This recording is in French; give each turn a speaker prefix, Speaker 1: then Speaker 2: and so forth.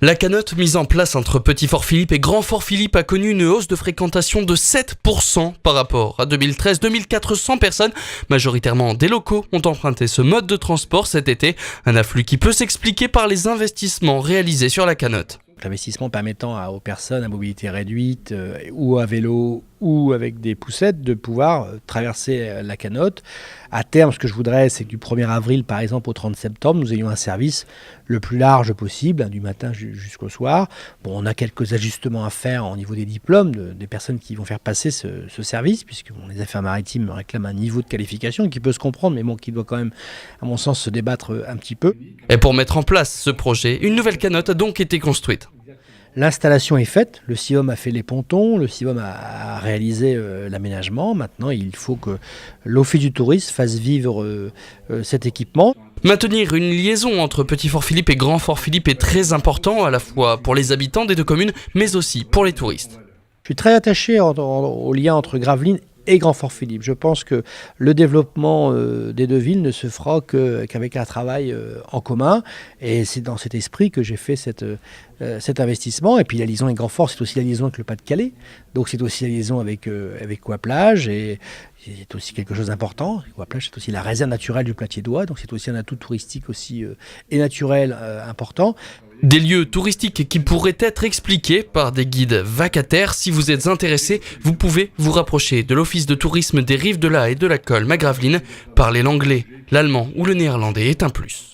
Speaker 1: La canotte mise en place entre Petit-Fort-Philippe et Grand-Fort-Philippe a connu une hausse de fréquentation de 7% par rapport à 2013. 2400 personnes, majoritairement des locaux, ont emprunté ce mode de transport cet été. Un afflux qui peut s'expliquer par les investissements réalisés sur la canotte.
Speaker 2: L'investissement permettant aux personnes à mobilité réduite ou à vélo ou avec des poussettes de pouvoir traverser la canotte. À terme, ce que je voudrais, c'est que du 1er avril, par exemple, au 30 septembre, nous ayons un service le plus large possible, du matin jusqu'au soir. Bon, on a quelques ajustements à faire au niveau des diplômes des personnes qui vont faire passer ce service, puisque les affaires maritimes réclament un niveau de qualification qui peut se comprendre, mais bon, qui doit quand même, à mon sens, se débattre un petit peu.
Speaker 1: Et pour mettre en place ce projet, une nouvelle canotte a donc été construite.
Speaker 2: L'installation est faite, le CIOM a fait les pontons, le CIOM a réalisé l'aménagement. Maintenant, il faut que l'Office du tourisme fasse vivre cet équipement.
Speaker 1: Maintenir une liaison entre Petit-Fort-Philippe et Grand-Fort-Philippe est très important, à la fois pour les habitants des deux communes, mais aussi pour les touristes.
Speaker 2: Je suis très attaché au lien entre Gravelines et Grand-Fort-Philippe. Je pense que le développement des deux villes ne se fera qu'avec un travail en commun. Et c'est dans cet esprit que j'ai fait cet investissement. Et puis la liaison avec Grand-Fort, c'est aussi la liaison avec le Pas-de-Calais. Donc c'est aussi la liaison avec Coiplage. Et c'est aussi quelque chose d'important. Coiplage, c'est aussi la réserve naturelle du Platier-d'Oie. Donc c'est aussi un atout touristique aussi, et naturel important.
Speaker 1: Des lieux touristiques qui pourraient être expliqués par des guides vacataires. Si vous êtes intéressé, vous pouvez vous rapprocher de l'Office de tourisme des Rives de la et de la Colme à Gravelines. Parler l'anglais, l'allemand ou le néerlandais est un plus.